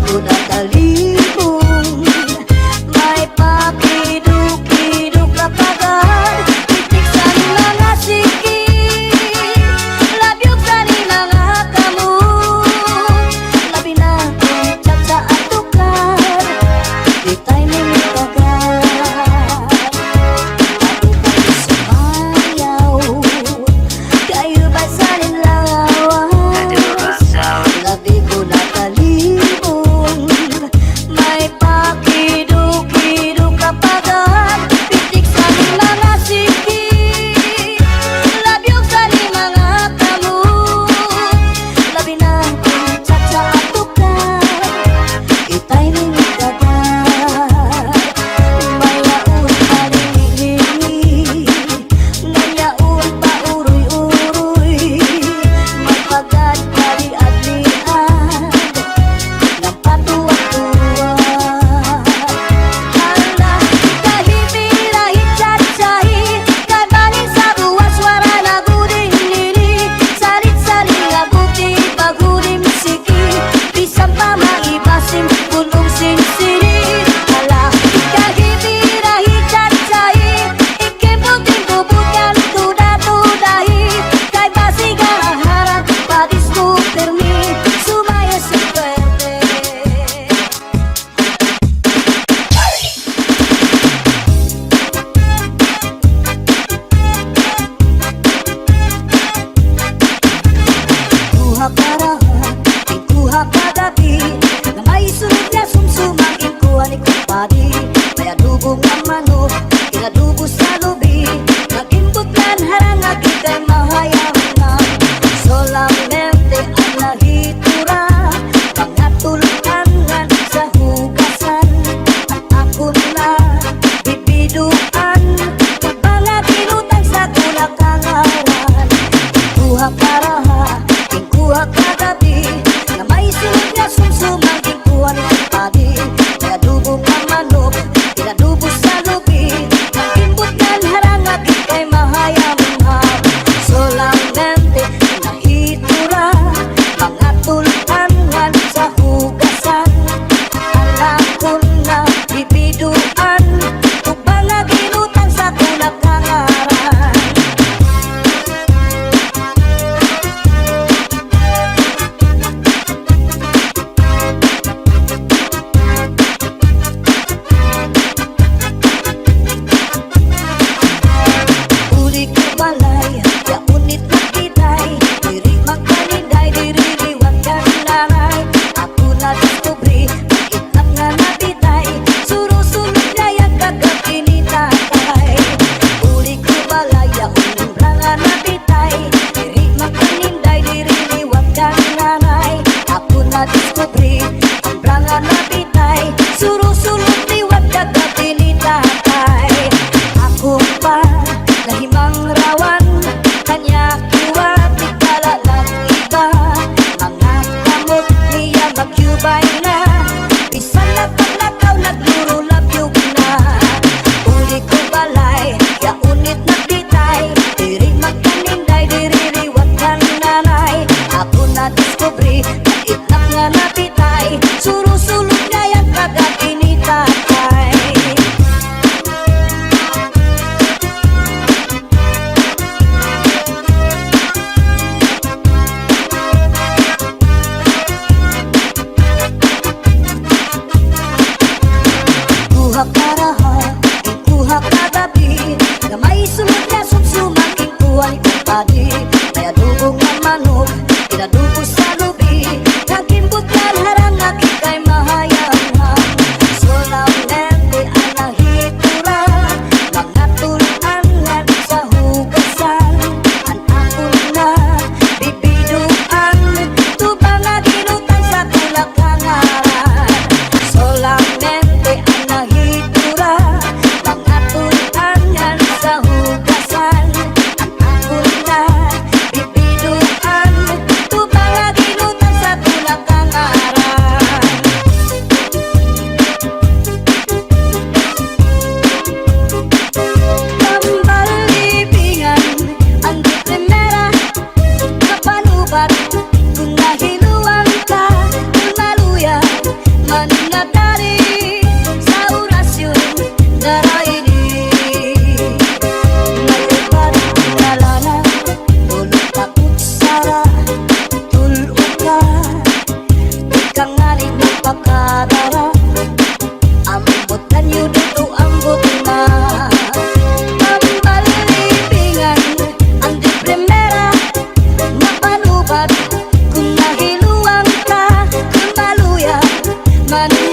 ko nakalibong. May papiduk-piduk na pagad, titik sa ni mga sikit, labyog sa ni mga kamot. Labi na kung tsak sa atukar, di tayo nilitagan. Ako tayo sumayaw, kayo ba sa nilawas? Labi ko nakalibong,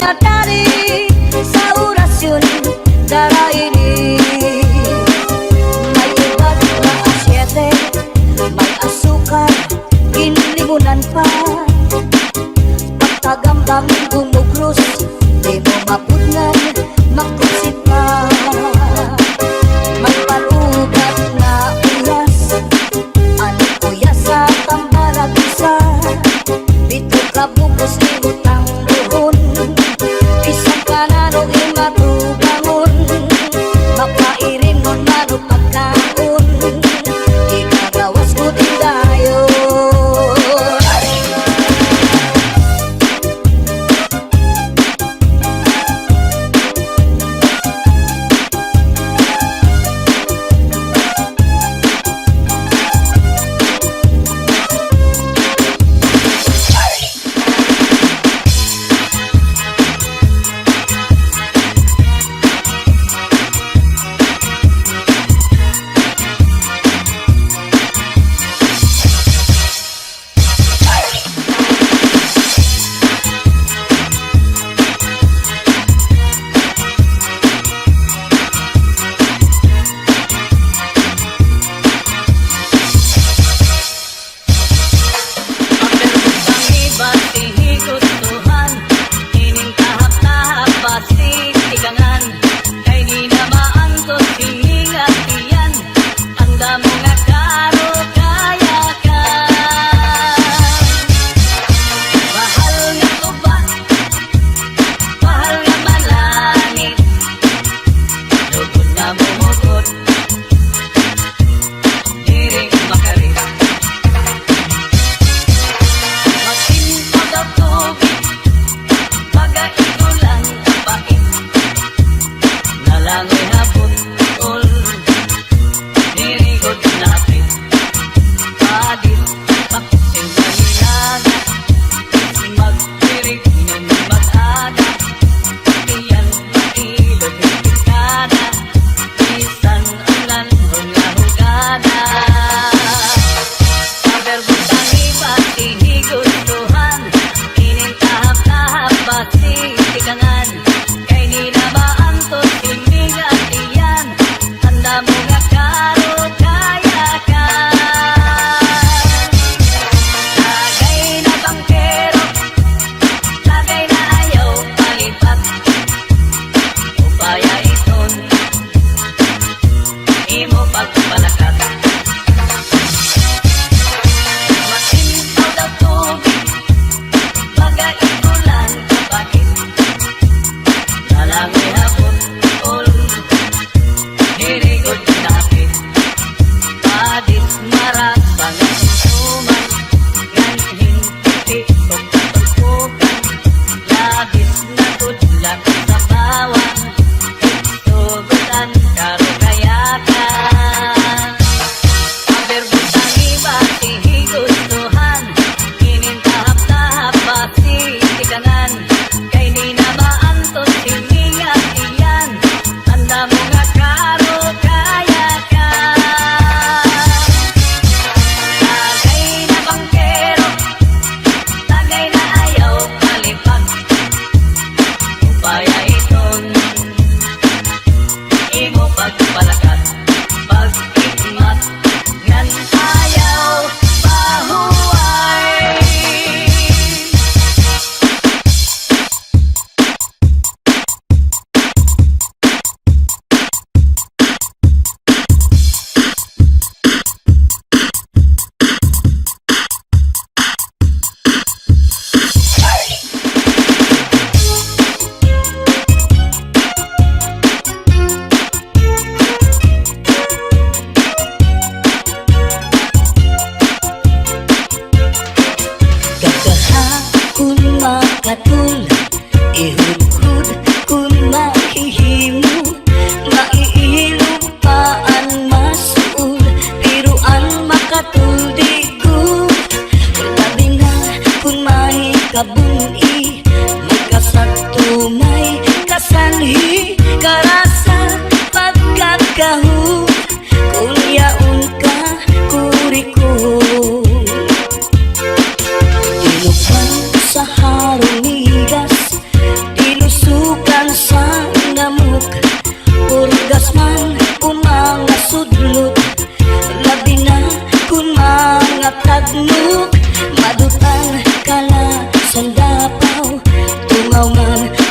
menyadari sa orasyon darah ini. May iba't na asyete, may asukar, ginlimunan pa. Pagkagambangin gumugros, di mo mapudnan, makusip pa. May palugat na uyas, ano uyas sa tambalag isa. Dito ka bukos libutang buhon, isang kanano imatubangon. Makairin mon mano pagkaon, ikagawas ko din dayon.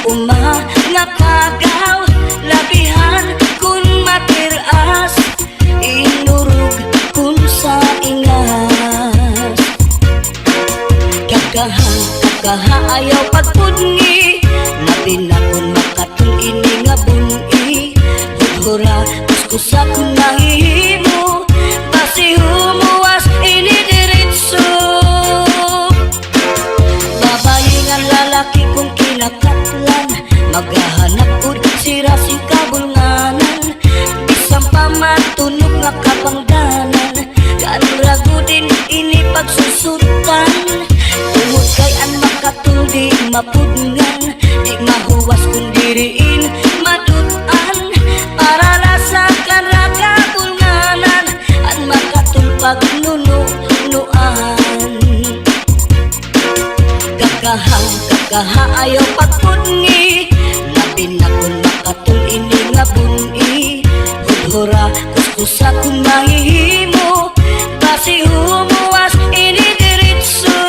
uma nga kagaw, labihan kun matiras, inurog kun sa ingas. Kakaha ayaw pagpudngi, labi na kun makatul ini nga bungi. Hura kuskusa kun mahihimo, basi humuwas ini diritso. Babayi nga lalaki kung kinakatlan, maghahanap ud sira si kabulnganan. Bisang pamatunog nga kapangdanan, kanrago din ini pagsusutan. Tungod kay an makatuldi mapudngan, di mahuwas kung diriin madutan. Para lasakan raga bulnganan, an makatulpag nunuan. Kakaha ayaw pagpudngi, labi na kung makatul ini nga bungi. Hudhura kuskusa kung mahihimo, basi humuwas ini diritso.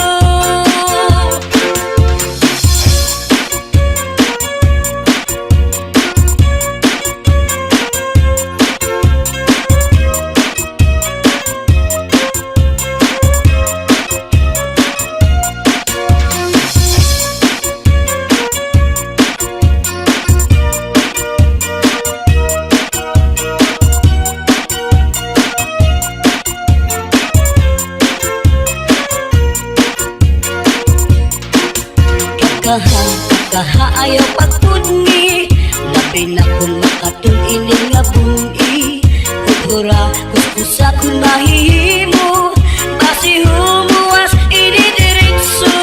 Kakaha ayaw pagpudngi, labi na kung makatul ini nga bungi. Hudhura kuskusa kung mahihimo, basi humuwas ini diritso.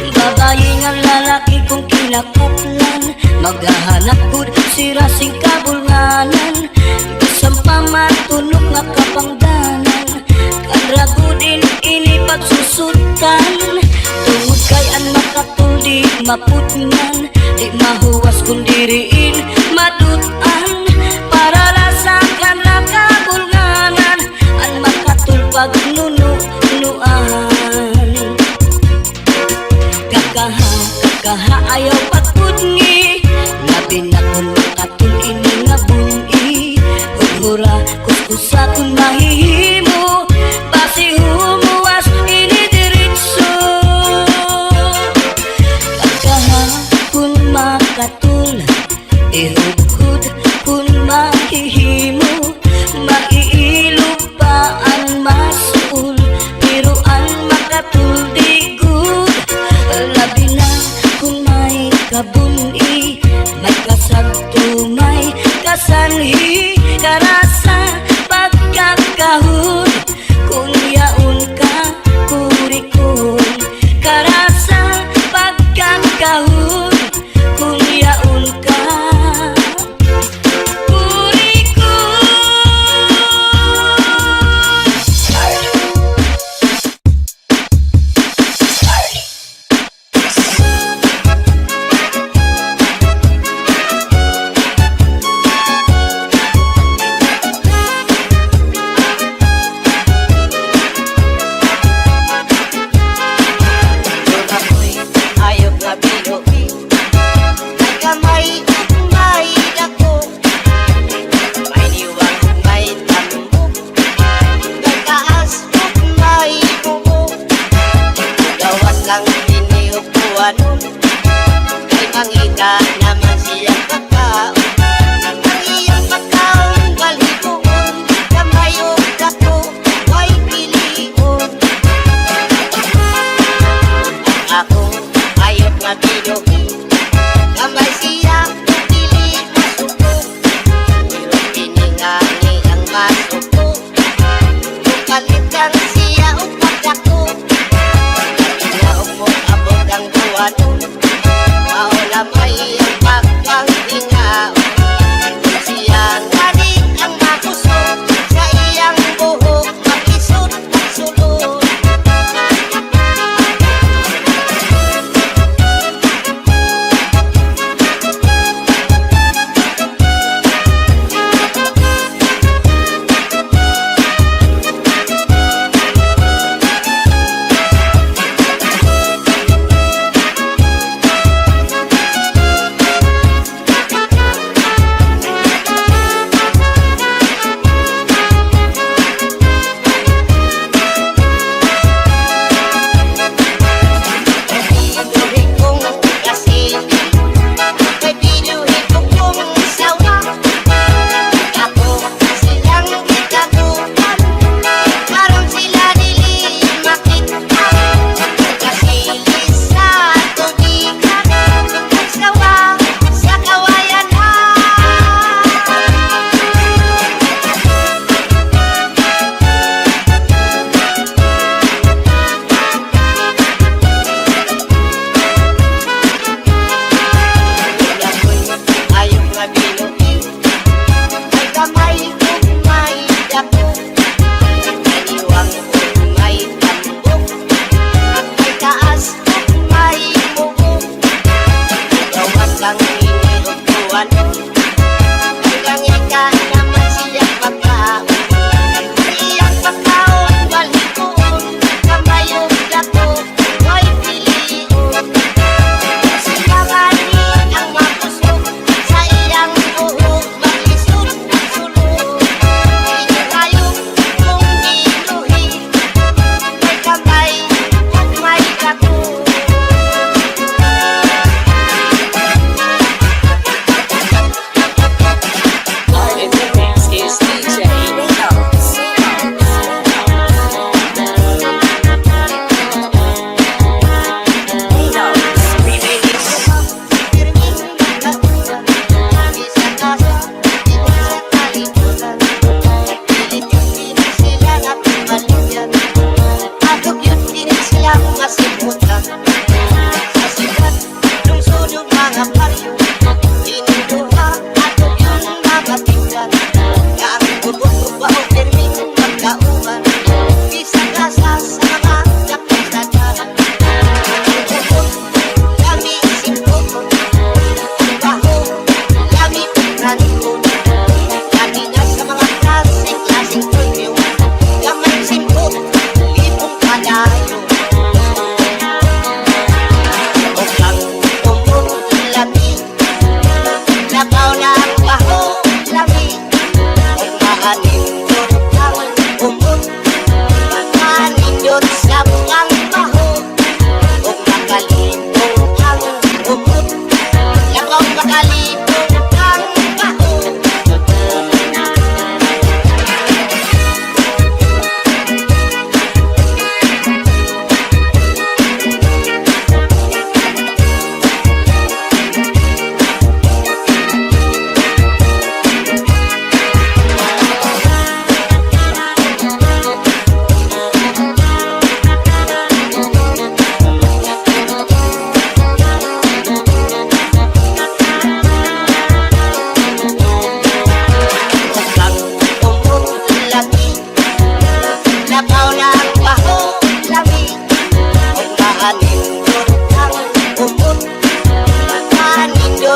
Babayi nga lalaki kung kinakatlan, maghahanap gud sira sing kabulnganan. Bisang pamatunog nga kapangdanan, kanrago din ini pagsusutan. Tungod kay an makatuldi mapudngan, di mahuwas kung diriin madutan. Para lasakan ra kabulnganan, an makatulpag nunuan. Kakaha ayaw pagpudngi, labi na kung makatul ini nga bungi. Hudhura kuskusa kung mahihimo, basi humuwas ini diritso. Kun makatul, ihudhud kun mahihimo, maiilupaan masul, biruan makatul digud. Labi na kung may kabuni, may kasagto, may kasanhi, karasa pagkakahud, kung yaon ka kurikon. Karasa pagkakahud, kung yaon ka kurikon. Ayok nga binuhi, may kamay ug may dako, may diwang ug may tambok, may taas ug may bubo. Gawas lang ini ug buwanon, may mangita naman siyang pagkaon. Ang iyang pagkaon balhiboon, kamay ug dako may pilion. Ako ayok nga binuhi, kamay siya dili masuko, pero piningani ang masuko. Bukalitan siya og pagdako, siya og mo abot ang buwanon, maula may ang pagpanghingaon. Siya ngani ang makusot, sa iyang buhok makisot at sulod.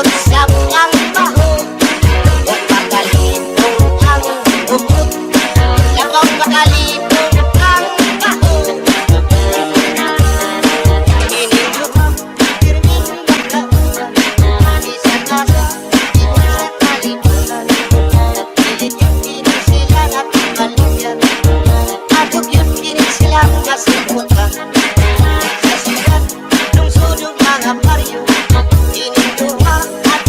Sunod sa ang baho Huwag makalipong ang bukod Labang makalipong ang baho Ininduhang pirming magkausan Isa nasa sa kalibutan Pilit yung pinig sila na pimaluyan Atog yung pinig sila nasiputan Sa sigat nung sunod mga baryo Ininduhang at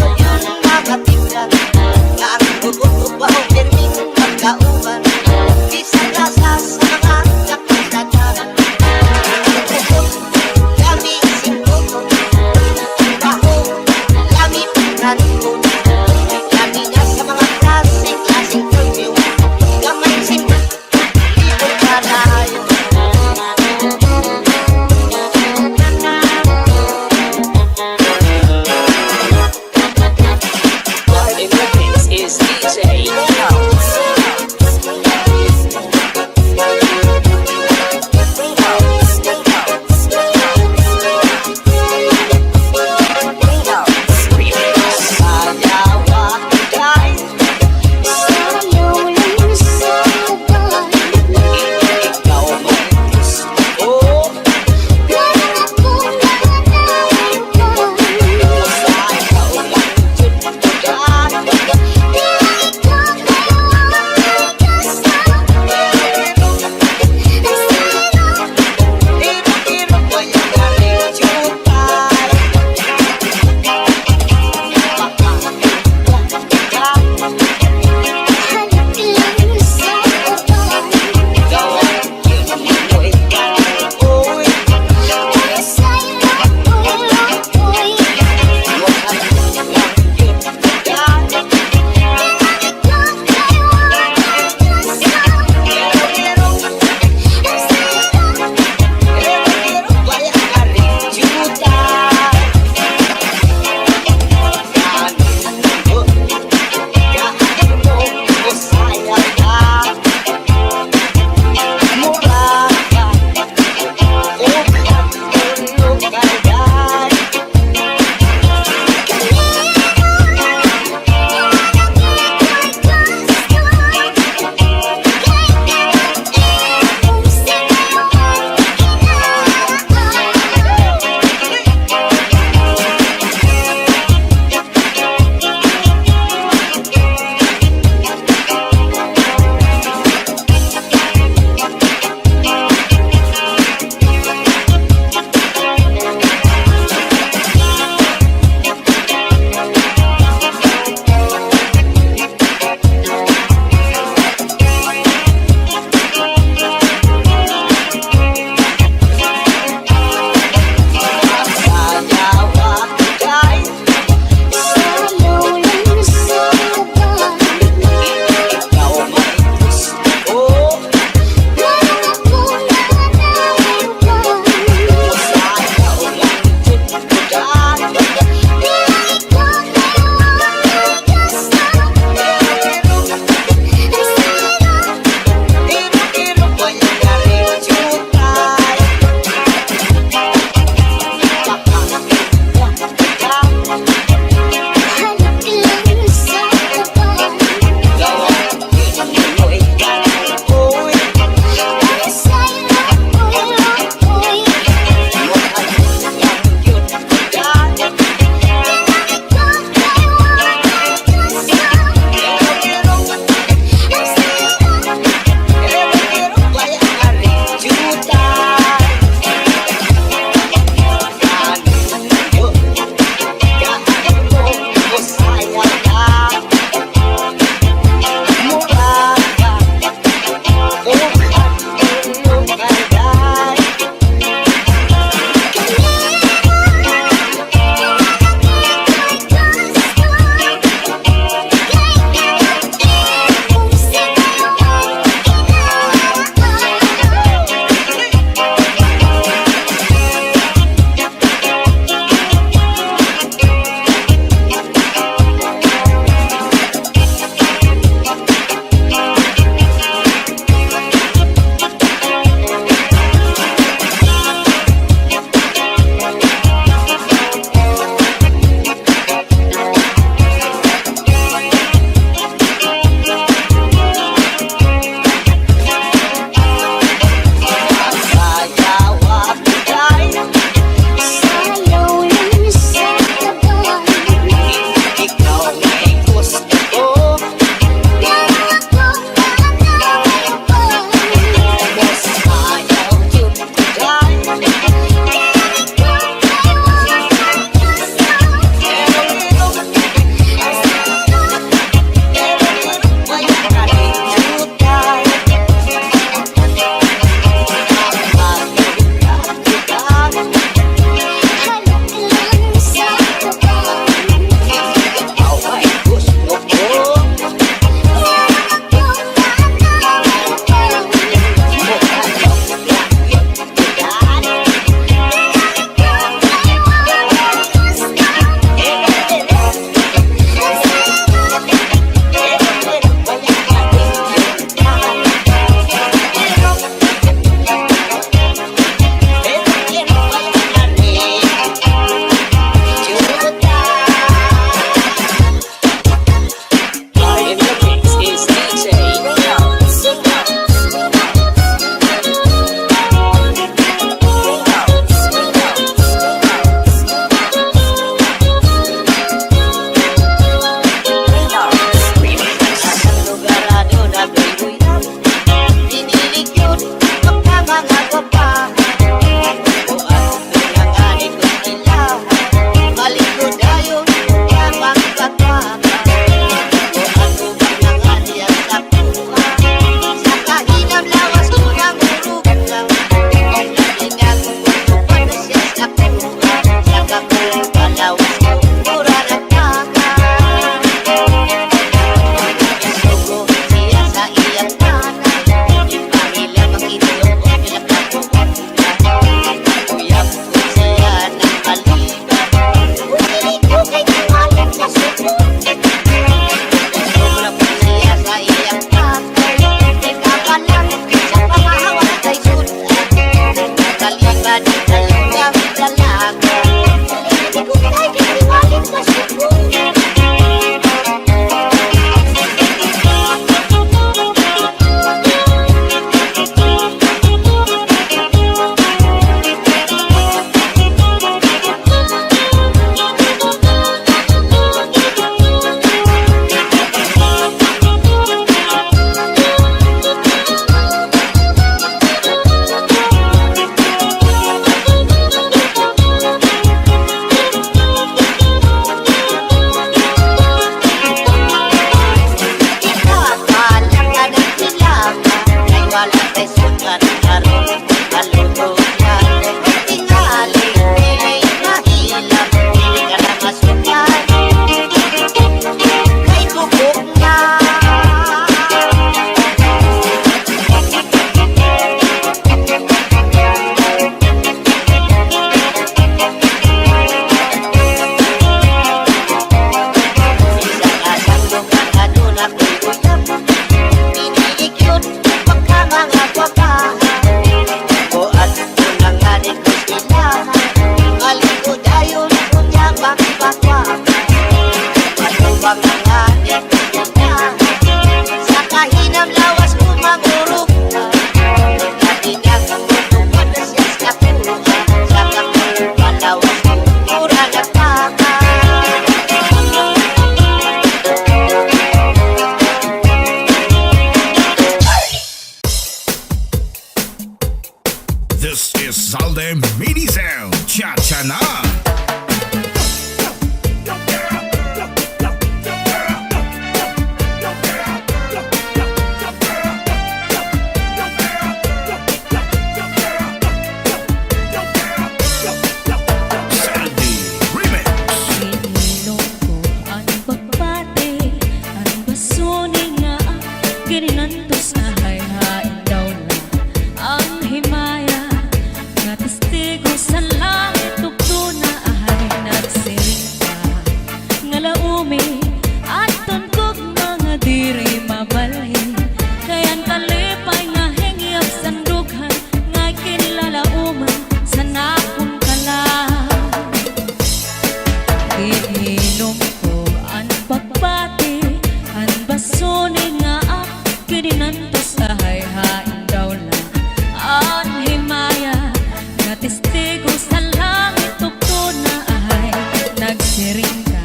siring ka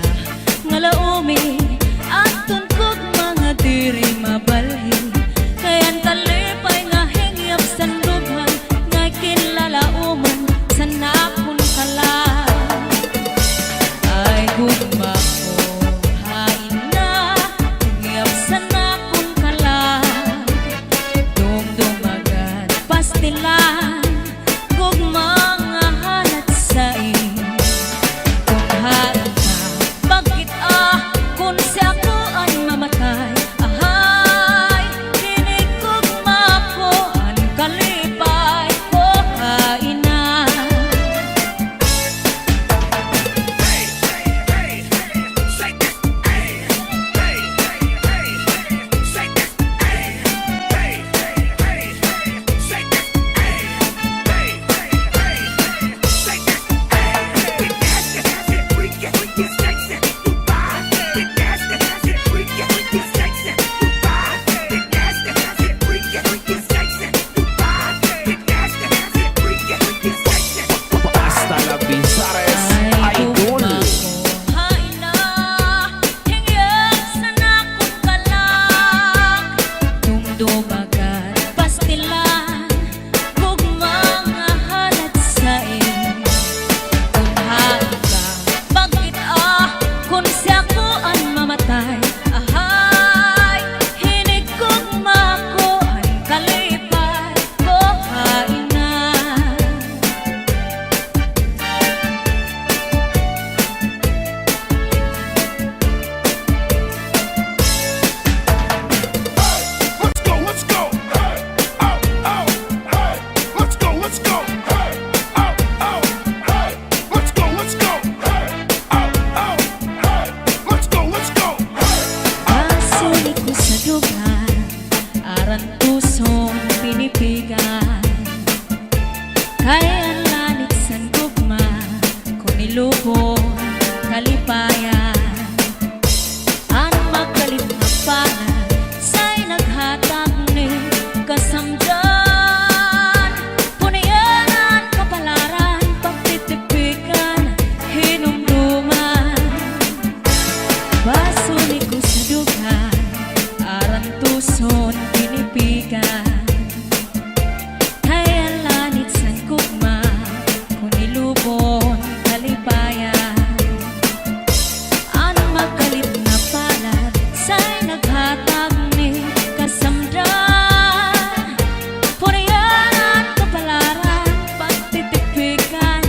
nga laumi aton kog mga diri mabalhin kayan talipay nga hingyap sandughan nga kinlalauman sa napon kala ay gugma ko hain na hingyap sa napon kala dumdumagan pastilan gugma nga halat sa kung hain ka bakit kung siya ko ang mamatay ahay kinig gugma ko ang kalipay ko hain na Hasta la Binzares ay Idol. gugma ko hain na hingyap sa nakong kalak dumdumagan pastilan gugma nga halat sa kung hain ka bakit kung siya ko ang mamatay ahay hinig gugma ko ang kalipay ko hain na Let's go. Hey, oh, oh, hey. Let's go. Hey, oh, oh, hey. Let's go. Hey, oh, oh, hey. Let's go. Hey. Pasulit ko sa dugan aran pusong pinipigan kaya ang lanit san gugma kung nilubong kalipayan ang makalit na pala sa'y naghatag ni kasamdan punayanan kapalaran pagtitipikan hinumduman Basulit ko sa dugan aran tuson pinipigan kaya lanit san gugma kung nilubon kalipayan ang makalit na palad sa'y naghatag ni kasamdan punayanan kapalaran pagtitipikan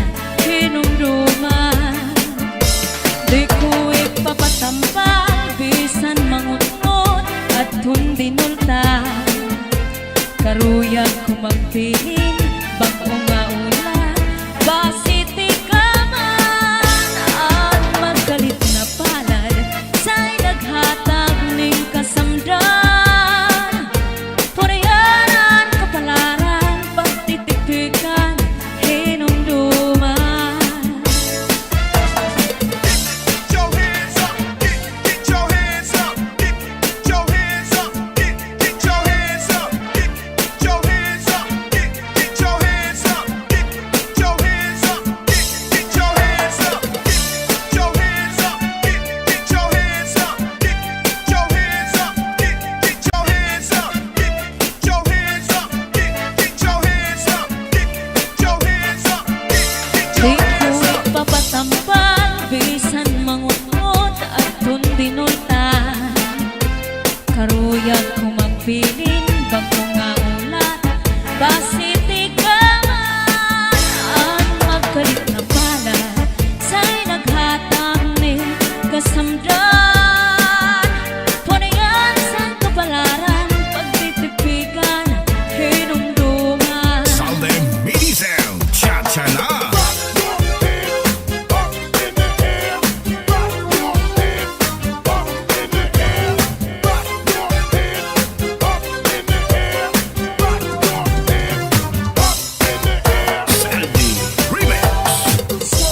hinumduman di ko ipapatampal bisan mangunot at hundinulta karuyag ko magpihin bago nga ulan basiti ka man at magalit na palad sa'y naghatag ning kasamdan punayanan kapalaran pagtitipikan hinumduman Get your hands up. Get your hands up. Get your hands up. Get your hands up. Get your hands up. Get your hands up. Get your hands up. Get your hands up. Get your hands up. Get your hands up. Get your hands up. Get your hands up. Get your hands up. Get your hands up. Get your hands up. Get Di your hands ko up. ipapatampal bisan mangunot at hundinultan karuyag ko magpilin bago nga ulat basiti ka man ang magkalit na palad sa'y naghatag ni kasamdan punayan sa kapalaran pagtitipigan hinumduman Salde Midizel, Chachana. Remix.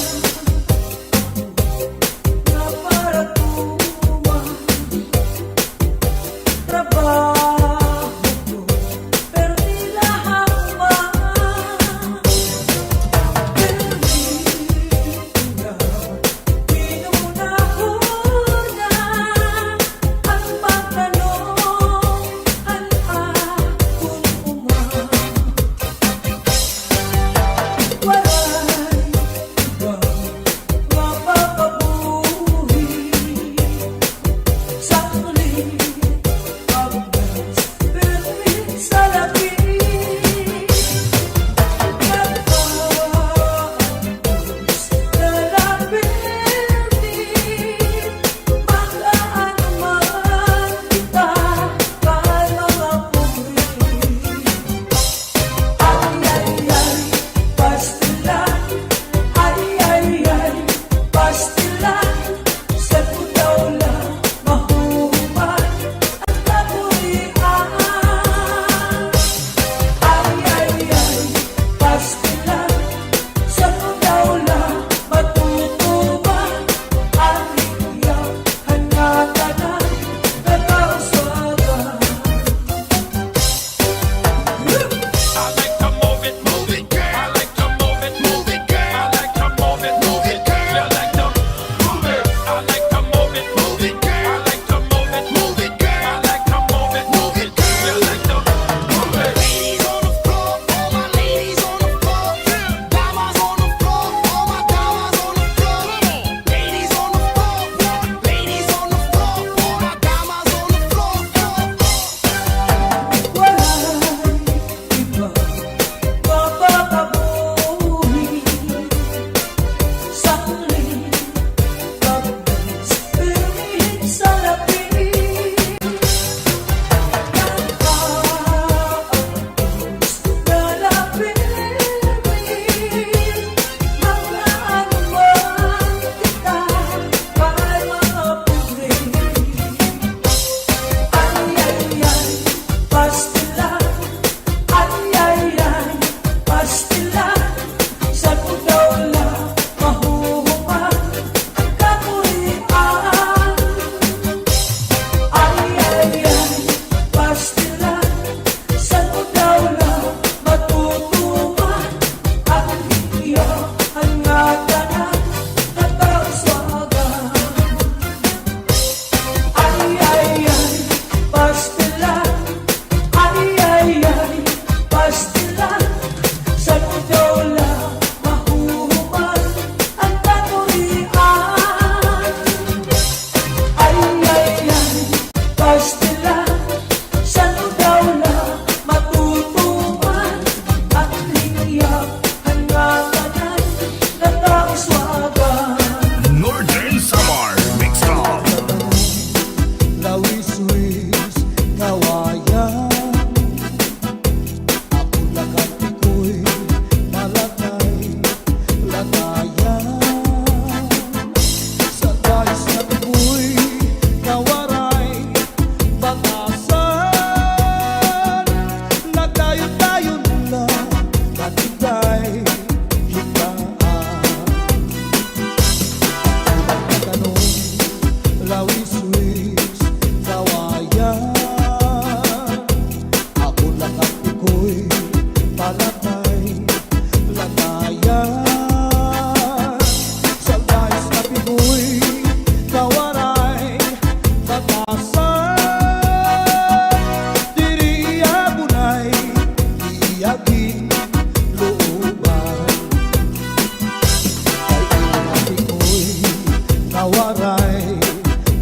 waray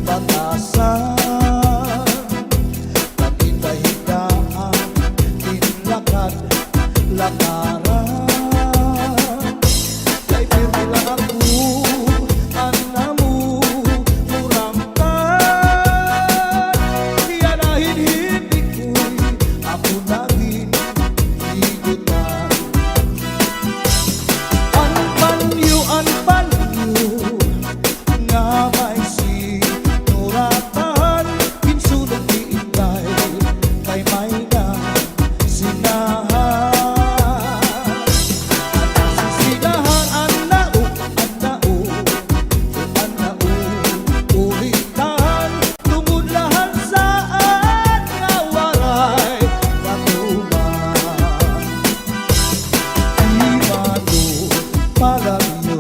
batasan. Pagkita-hitaan, tinlakad-lakaran. Kay pirmi lang ako, anamu, murangkan. Iyanahin hindi ko'y ako naging higutan. Anpanyo nga may sinuratan. Pinsulong iintay kay may na sinahan. Sisilahan anao, ulitan. Tungod lahat saan nga waray katuman. Di mano palagyo,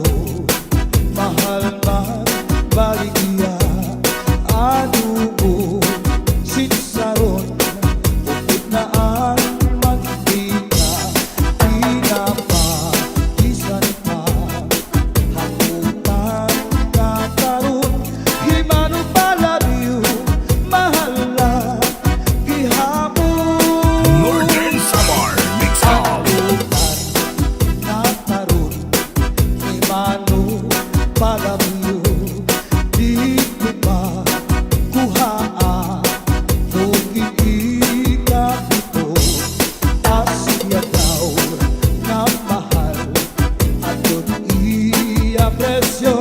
mahal man baligya. Ano mo sinsaron, upod na ang magdika. Pinapakisan pa, hamutan ka karon. Di mano palagyo, mahal na gihapon. Northern Samar Mix Up. Nataron, di mano palagyo. Di ko pa kuhaan, kung iigat ito. Asya daw na mahal, at doon iya presyo.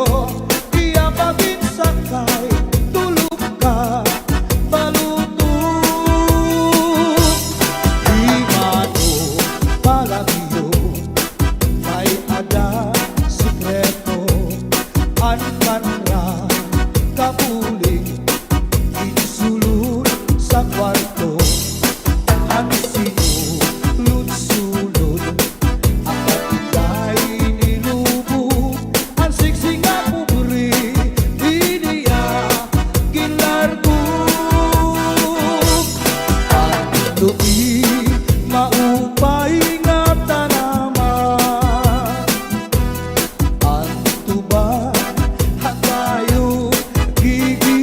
Iya paginsakay, tulog ka, balutong. Di mano palagyo, may ada sikreto. Anmanra kapuling, insulod sa kwarto. Ang sinulod-sulod, ang patigay nilubog. Ang siksi nga pubri, di niya ginlargog. Ang tuwi maupay nga tanaman. Ang tuba hatayo gigi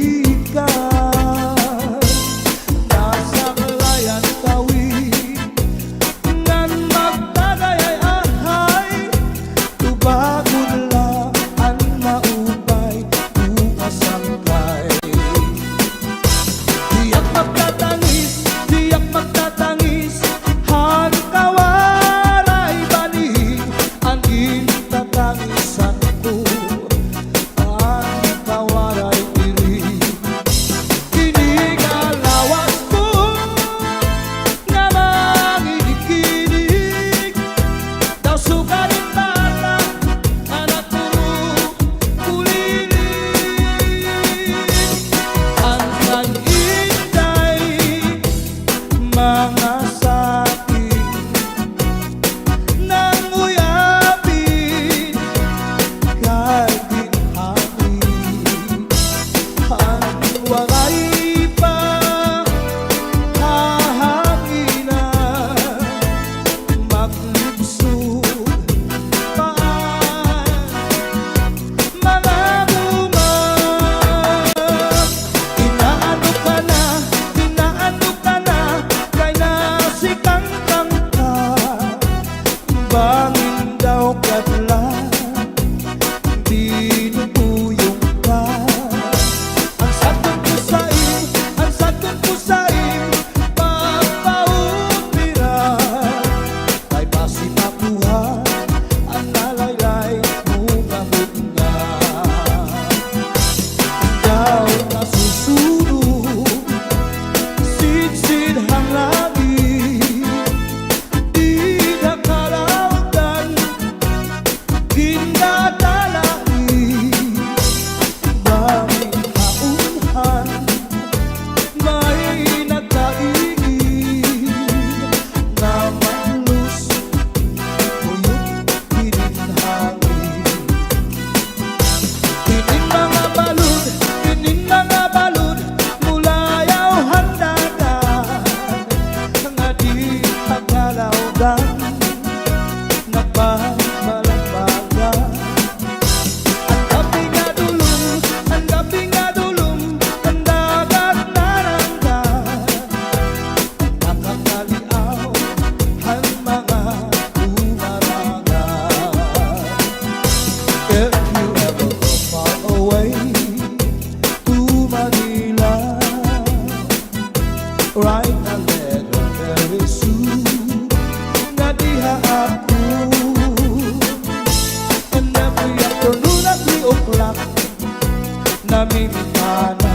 namimana